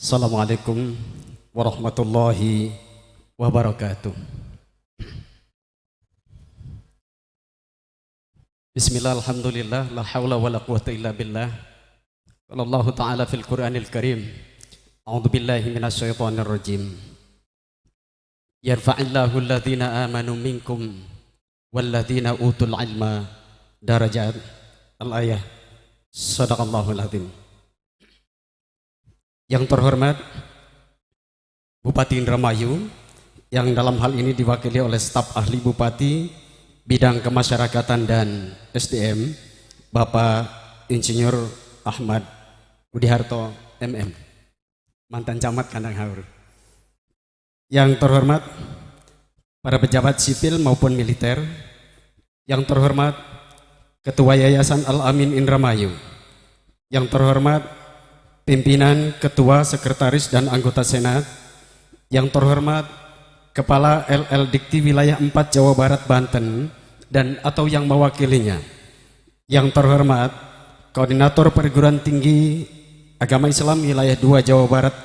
Assalamualaikum warahmatullahi wabarakatuh. Bismillah, alhamdulillah, la hawla wa la quwata illa billah. Allah Ta'ala fil Qur'anil Karim, a'udhu billahi minasyaitonir rajim. Yarfa'illahu alladhina amanu minkum walladhina utul ilma darajat. Al-ayah. Sadaqallahul azim. Yang terhormat Bupati Indramayu, yang dalam hal ini diwakili oleh staf ahli Bupati bidang kemasyarakatan dan SDM, Bapak Insinyur Ahmad Budiharto MM, mantan camat Kandang Haur. Yang terhormat para pejabat sipil maupun militer, yang terhormat Ketua Yayasan Al-Amin Indramayu, yang terhormat pimpinan, ketua, sekretaris, dan anggota senat, yang terhormat Kepala LL Dikti Wilayah 4 Jawa Barat Banten dan atau yang mewakilinya, yang terhormat Koordinator Perguruan Tinggi Agama Islam Wilayah 2 Jawa Barat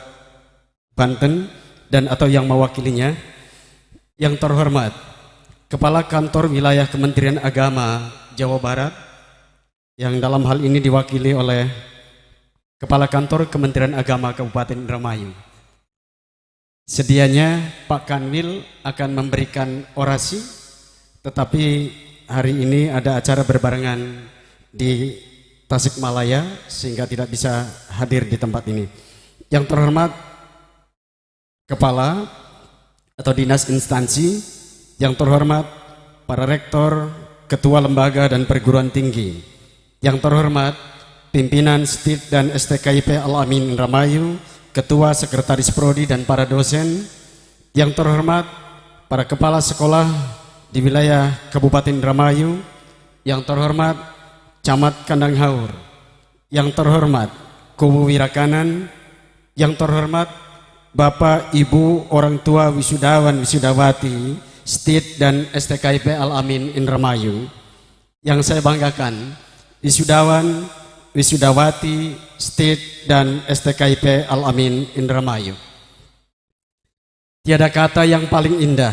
Banten dan atau yang mewakilinya, yang terhormat Kepala Kantor Wilayah Kementerian Agama Jawa Barat, yang dalam hal ini diwakili oleh Kepala Kantor Kementerian Agama Kabupaten Indramayu. Sedianya Pak Kanwil akan memberikan orasi, tetapi hari ini ada acara berbarengan di Tasikmalaya sehingga tidak bisa hadir di tempat ini. Yang terhormat Kepala atau Dinas Instansi, yang terhormat para rektor, ketua lembaga dan perguruan tinggi, yang terhormat pimpinan STID dan STKIP Al-Amin Indramayu, ketua, sekretaris prodi dan para dosen, yang terhormat para kepala sekolah di wilayah Kabupaten Indramayu, yang terhormat Camat Kandang Haur, yang terhormat Kubu Wirakanan, yang terhormat Bapak Ibu orang tua wisudawan wisudawati STID dan STKIP Al-Amin Indramayu, yang saya banggakan wisudawan wisudawati, STID, dan STKIP Al-Amin Indramayu. Tiada kata yang paling indah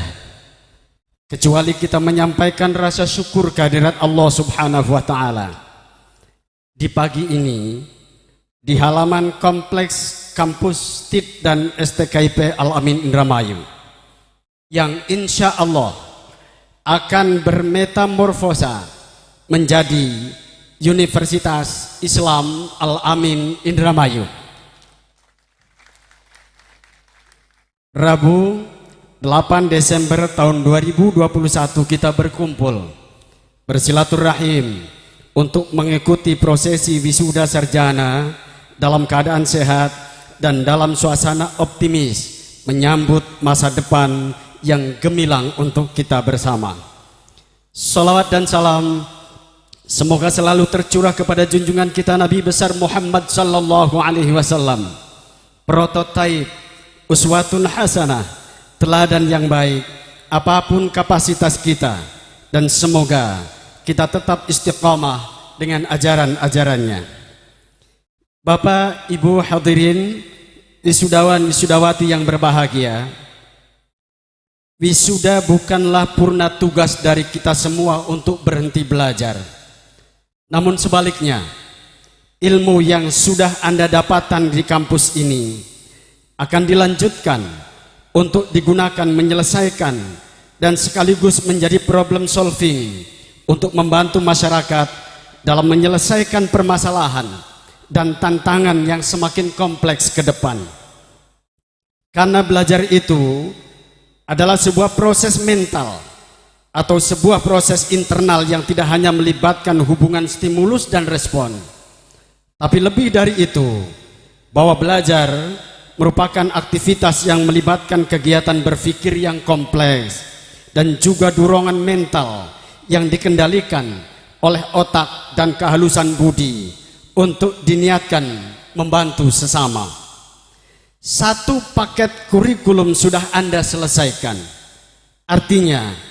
kecuali kita menyampaikan rasa syukur kehadirat Allah Subhanahu wa Ta'ala di pagi ini di halaman kompleks kampus STID dan STKIP Al-Amin Indramayu, yang insya Allah akan bermetamorfosa menjadi Universitas Islam Al-Amin Indramayu. Rabu 8 Desember tahun 2021 kita berkumpul bersilaturahim untuk mengikuti prosesi wisuda sarjana dalam keadaan sehat dan dalam suasana optimis menyambut masa depan yang gemilang untuk kita bersama. Salawat dan salam semoga selalu tercurah kepada junjungan kita Nabi besar Muhammad sallallahu alaihi wasallam, prototipe, uswatun hasanah, teladan yang baik apapun kapasitas kita, dan semoga kita tetap istiqamah dengan ajaran-ajarannya. Bapak, Ibu hadirin, wisudawan wisudawati yang berbahagia, wisuda bukanlah purna tugas dari kita semua untuk berhenti belajar. Namun sebaliknya, ilmu yang sudah Anda dapatkan di kampus ini akan dilanjutkan untuk digunakan menyelesaikan dan sekaligus menjadi problem solving untuk membantu masyarakat dalam menyelesaikan permasalahan dan tantangan yang semakin kompleks ke depan. Karena belajar itu adalah sebuah proses mental atau sebuah proses internal yang tidak hanya melibatkan hubungan stimulus dan respon, tapi lebih dari itu, bahwa belajar merupakan aktivitas yang melibatkan kegiatan berpikir yang kompleks dan juga dorongan mental yang dikendalikan oleh otak dan kehalusan budi untuk diniatkan membantu sesama. Satu paket kurikulum sudah Anda selesaikan, artinya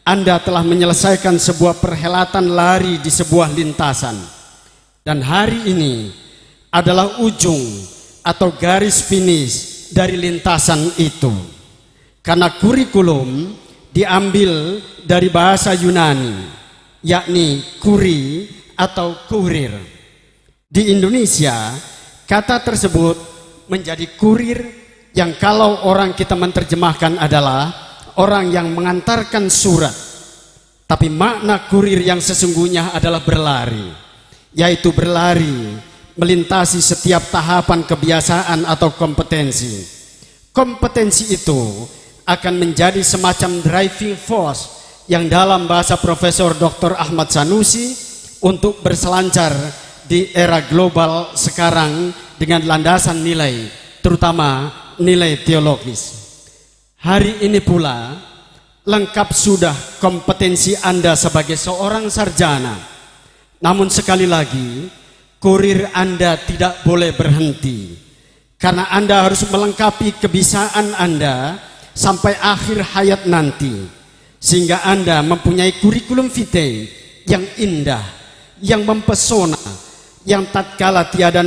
Anda telah menyelesaikan sebuah perhelatan lari di sebuah lintasan, dan hari ini adalah ujung atau garis finish dari lintasan itu. Karena kurikulum diambil dari bahasa Yunani, yakni kuri atau kurir. Di Indonesia, kata tersebut menjadi kurir yang kalau orang kita menerjemahkan adalah orang yang mengantarkan surat. Tapi makna kurir yang sesungguhnya adalah berlari, yaitu berlari melintasi setiap tahapan kebiasaan atau kompetensi. Kompetensi itu akan menjadi semacam driving force yang dalam bahasa Profesor Dr. Ahmad Sanusi untuk berselancar di era global sekarang dengan landasan nilai, terutama nilai teologis. Hari ini pula lengkap sudah kompetensi Anda sebagai seorang sarjana. Namun sekali lagi, kurir Anda tidak boleh berhenti, karena Anda harus melengkapi kebisaan Anda sampai akhir hayat nanti, sehingga Anda mempunyai kurikulum vitae yang indah, yang mempesona, yang tatkala tiada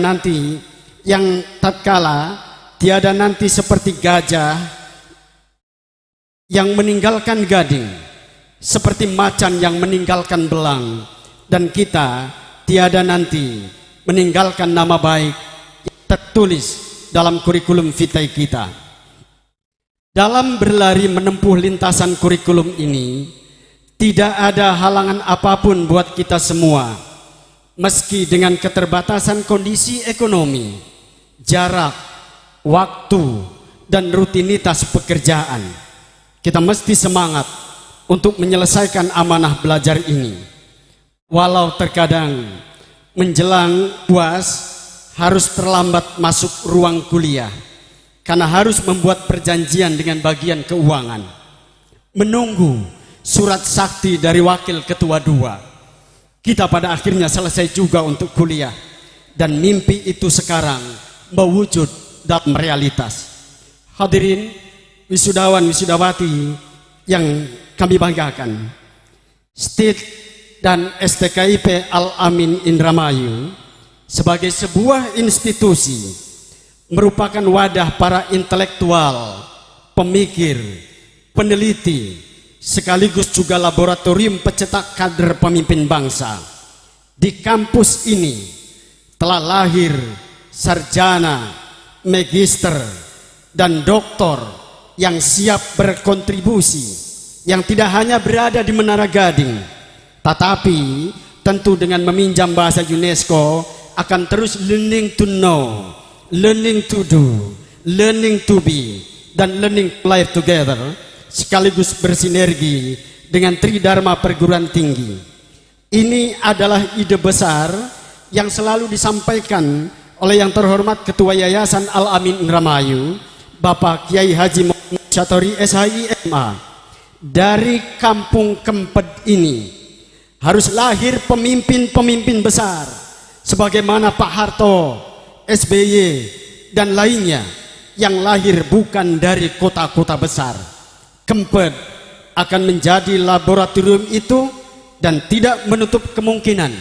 nanti seperti gajah yang meninggalkan gading, seperti macan yang meninggalkan belang, dan kita tiada nanti meninggalkan nama baik yang tertulis dalam kurikulum vitae kita. Dalam berlari menempuh lintasan kurikulum ini, tidak ada halangan apapun buat kita semua, meski dengan keterbatasan kondisi ekonomi, jarak, waktu, dan rutinitas pekerjaan. Kita mesti semangat untuk menyelesaikan amanah belajar ini. Walau terkadang menjelang UAS harus terlambat masuk ruang kuliah, karena harus membuat perjanjian dengan bagian keuangan, menunggu surat sakti dari wakil ketua 2. Kita pada akhirnya selesai juga untuk kuliah, dan mimpi itu sekarang mewujud dalam realitas. Hadirin wisudawan wisudawati yang kami banggakan, STID dan STKIP Al-Amin Indramayu sebagai sebuah institusi merupakan wadah para intelektual, pemikir, peneliti, sekaligus juga laboratorium pencetak kader pemimpin bangsa. Di kampus ini telah lahir sarjana, magister, dan doktor yang siap berkontribusi, yang tidak hanya berada di Menara Gading, tetapi tentu dengan meminjam bahasa UNESCO akan terus learning to know, learning to do, learning to be, dan learning to live together, sekaligus bersinergi dengan Tridharma Perguruan Tinggi. Ini adalah ide besar yang selalu disampaikan oleh yang terhormat Ketua Yayasan Al-Amin Indramayu, Bapak Kiai Haji Muhammad Syatori SHIMA. Dari kampung Kemped ini harus lahir pemimpin-pemimpin besar sebagaimana Pak Harto, SBY, dan lainnya yang lahir bukan dari kota-kota besar. Kemped akan menjadi laboratorium itu, dan tidak menutup kemungkinan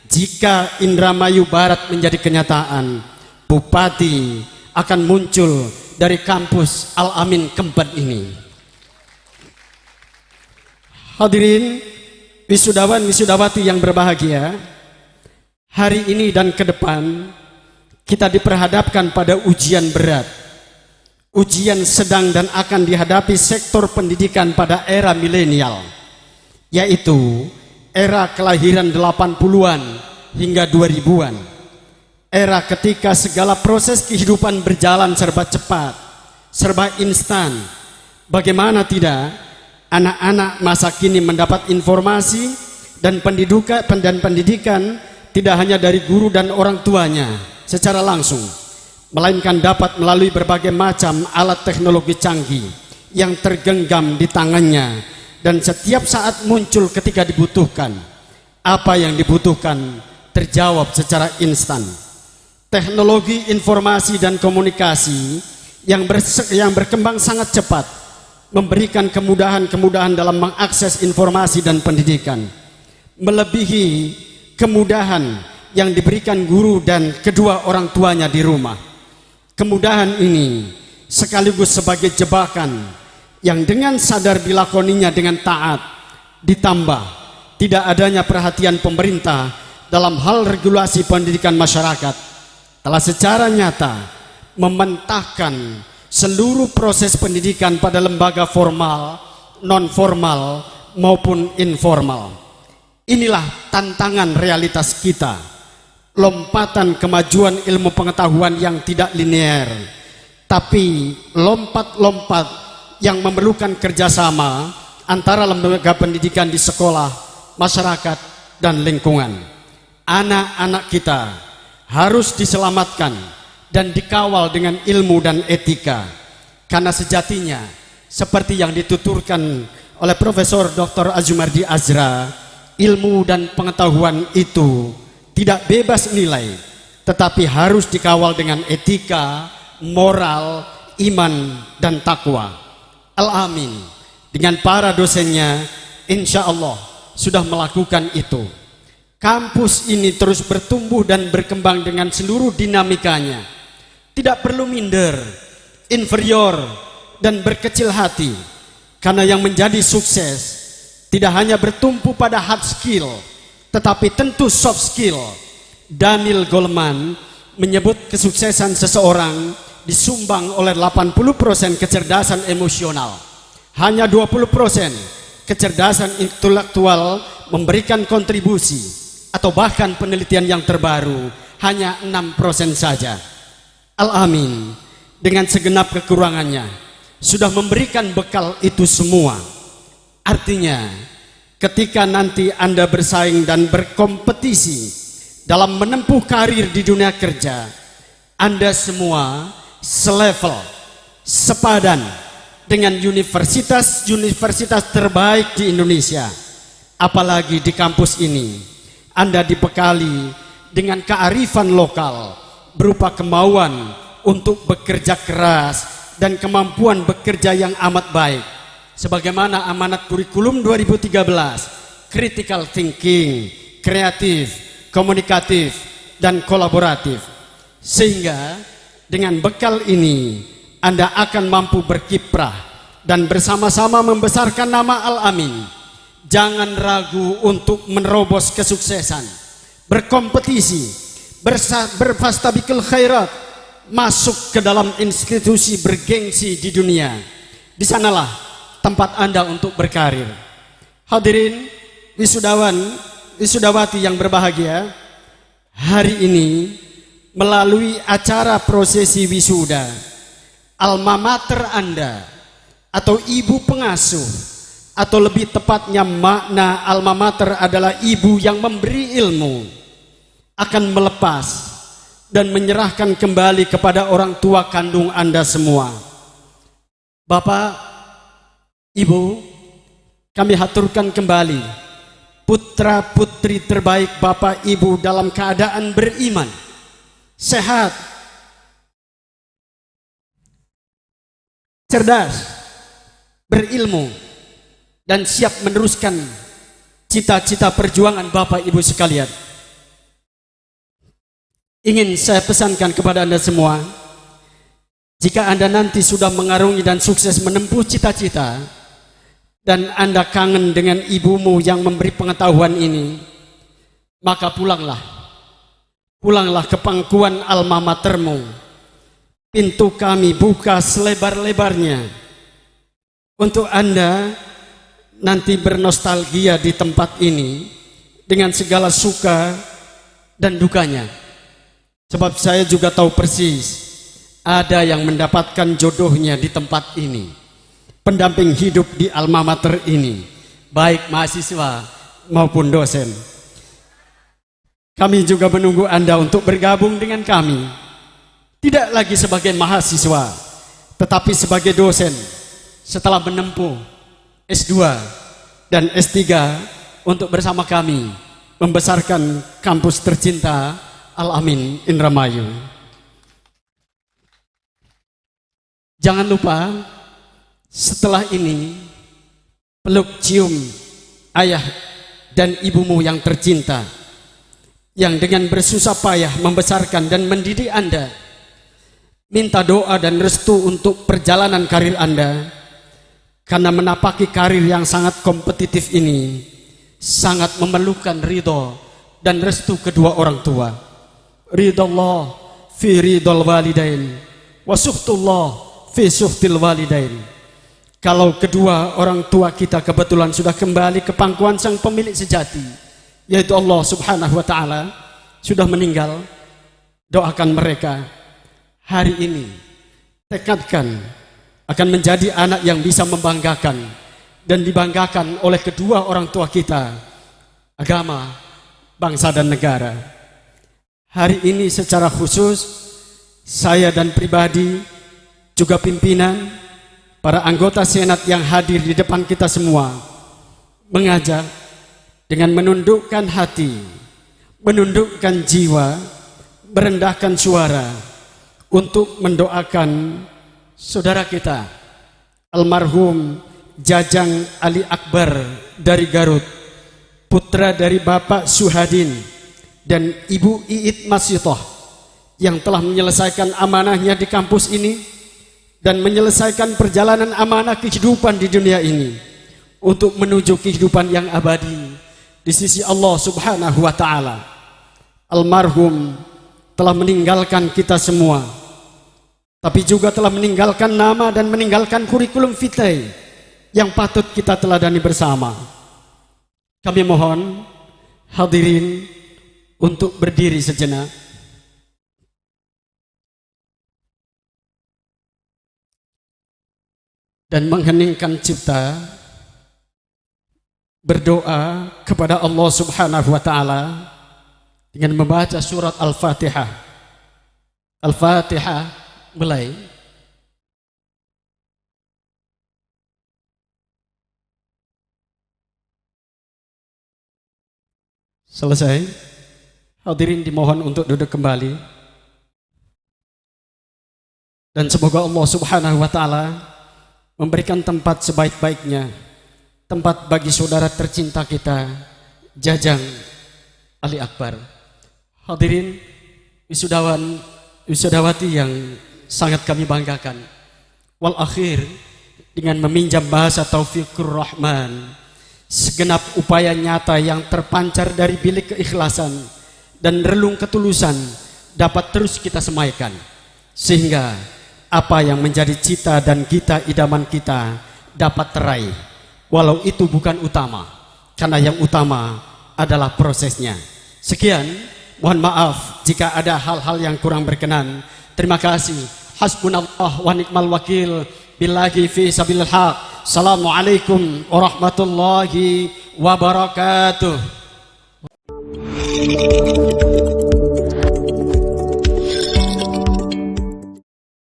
jika Indramayu Barat menjadi kenyataan, bupati akan muncul dari kampus Al-Amin Kemped ini. Hadirin wisudawan wisudawati yang berbahagia, hari ini dan ke depan kita diperhadapkan pada ujian berat, ujian sedang dan akan dihadapi sektor pendidikan pada era milenial, yaitu era kelahiran 80-an hingga 2000-an. Era ketika segala proses kehidupan berjalan serba cepat, serba instan. Bagaimana tidak, anak-anak masa kini mendapat informasi dan pendidikan tidak hanya dari guru dan orang tuanya secara langsung, melainkan dapat melalui berbagai macam alat teknologi canggih yang tergenggam di tangannya, dan setiap saat muncul ketika dibutuhkan. Apa yang dibutuhkan terjawab secara instan. Teknologi informasi dan komunikasi yang berkembang sangat cepat memberikan kemudahan-kemudahan dalam mengakses informasi dan pendidikan, melebihi kemudahan yang diberikan guru dan kedua orang tuanya di rumah. Kemudahan ini sekaligus sebagai jebakan yang dengan sadar dilakoninya dengan taat, ditambah tidak adanya perhatian pemerintah dalam hal regulasi pendidikan masyarakat, telah secara nyata mementahkan seluruh proses pendidikan pada lembaga formal, non-formal maupun informal. Inilah tantangan realitas kita, lompatan kemajuan ilmu pengetahuan yang tidak linear, tapi lompat-lompat yang memerlukan kerjasama antara lembaga pendidikan di sekolah, masyarakat, dan lingkungan. Anak-anak kita harus diselamatkan dan dikawal dengan ilmu dan etika, karena sejatinya seperti yang dituturkan oleh Profesor Dr. Azumardi Azra, ilmu dan pengetahuan itu tidak bebas nilai, tetapi harus dikawal dengan etika, moral, iman, dan takwa. Al-Amin dengan para dosennya insya Allah sudah melakukan itu. Kampus ini terus bertumbuh dan berkembang dengan seluruh dinamikanya. Tidak perlu minder, inferior, dan berkecil hati, karena yang menjadi sukses tidak hanya bertumpu pada hard skill, tetapi tentu soft skill. Daniel Goleman menyebut kesuksesan seseorang disumbang oleh 80% kecerdasan emosional, hanya 20% kecerdasan intelektual memberikan kontribusi, atau bahkan penelitian yang terbaru hanya 6% saja. Al-Amin dengan segenap kekurangannya sudah memberikan bekal itu semua. Artinya ketika nanti Anda bersaing dan berkompetisi dalam menempuh karir di dunia kerja, Anda semua selevel, sepadan dengan universitas-universitas terbaik di Indonesia. Apalagi di kampus ini Anda dibekali dengan kearifan lokal berupa kemauan untuk bekerja keras dan kemampuan bekerja yang amat baik. Sebagaimana amanat kurikulum 2013, critical thinking, kreatif, komunikatif, dan kolaboratif. Sehingga dengan bekal ini Anda akan mampu berkiprah dan bersama-sama membesarkan nama Al-Amin. Jangan ragu untuk menerobos kesuksesan, berkompetisi, berfastabiqul khairat, masuk ke dalam institusi bergengsi di dunia. Di sanalah tempat Anda untuk berkarir. Hadirin wisudawan, wisudawati yang berbahagia, hari ini melalui acara prosesi wisuda, alma mater Anda atau ibu pengasuh, atau lebih tepatnya makna alma mater adalah ibu yang memberi ilmu, akan melepas dan menyerahkan kembali kepada orang tua kandung Anda semua. Bapak, Ibu, kami haturkan kembali putra putri terbaik Bapak Ibu dalam keadaan beriman, sehat, cerdas, berilmu, dan siap meneruskan cita-cita perjuangan Bapak Ibu sekalian. Ingin saya pesankan kepada Anda semua, jika Anda nanti sudah mengarungi dan sukses menempuh cita-cita, dan Anda kangen dengan ibumu yang memberi pengetahuan ini, maka pulanglah ke pangkuan alma matermu. Pintu kami buka selebar-lebarnya untuk Anda nanti bernostalgia di tempat ini dengan segala suka dan dukanya. Sebab saya juga tahu persis ada yang mendapatkan jodohnya di tempat ini, pendamping hidup di alma mater ini, baik mahasiswa maupun dosen. Kami juga menunggu Anda untuk bergabung dengan kami, tidak lagi sebagai mahasiswa, tetapi sebagai dosen setelah menempuh S2 dan S3 untuk bersama kami membesarkan kampus tercinta Al-Amin Indramayu. Jangan lupa setelah ini peluk cium ayah dan ibumu yang tercinta, yang dengan bersusah payah membesarkan dan mendidik Anda, minta doa dan restu untuk perjalanan karir Anda, karena menapaki karir yang sangat kompetitif ini sangat memerlukan ridho dan restu kedua orang tua. Ridho Allah fi ridhol walidain wa suhtullah fi suhtil walidain. Kalau kedua orang tua kita kebetulan sudah kembali ke pangkuan sang pemilik sejati, yaitu Allah subhanahu wa ta'ala, sudah meninggal, doakan mereka hari ini, tekadkan akan menjadi anak yang bisa membanggakan dan dibanggakan oleh kedua orang tua kita, agama, bangsa dan negara. Hari ini secara khusus saya dan pribadi, juga pimpinan, para anggota senat yang hadir di depan kita semua, mengajak dengan menundukkan hati, menundukkan jiwa, merendahkan suara untuk mendoakan saudara kita almarhum Jajang Ali Akbar dari Garut, putra dari Bapak Suhadin dan Ibu Iit Masitoh, yang telah menyelesaikan amanahnya di kampus ini dan menyelesaikan perjalanan amanah kehidupan di dunia ini untuk menuju kehidupan yang abadi di sisi Allah subhanahu wa ta'ala. Almarhum telah meninggalkan kita semua, tapi juga telah meninggalkan nama dan meninggalkan kurikulum vitae yang patut kita teladani bersama. Kami mohon hadirin untuk berdiri sejenak dan mengheningkan cipta, berdoa kepada Allah subhanahu wa ta'ala dengan membaca surat Al-Fatihah. Al-Fatihah mulai. Selesai. Hadirin dimohon untuk duduk kembali. Dan semoga Allah subhanahu wa ta'ala memberikan tempat sebaik-baiknya, tempat bagi saudara tercinta kita, Jajang Ali Akbar. Hadirin wisudawan, wisudawati yang sangat kami banggakan. Wal akhir, dengan meminjam bahasa Taufikur Rahman, segenap upaya nyata yang terpancar dari bilik keikhlasan dan relung ketulusan dapat terus kita semaikan, sehingga apa yang menjadi cita dan kita idaman kita dapat teraih, walau itu bukan utama, karena yang utama adalah prosesnya. Sekian, mohon maaf jika ada hal-hal yang kurang berkenan. Terima kasih. Hasbunallah wa ni'mal wakil. Billahi fi sabilil haq. Assalamualaikum warahmatullahi wabarakatuh.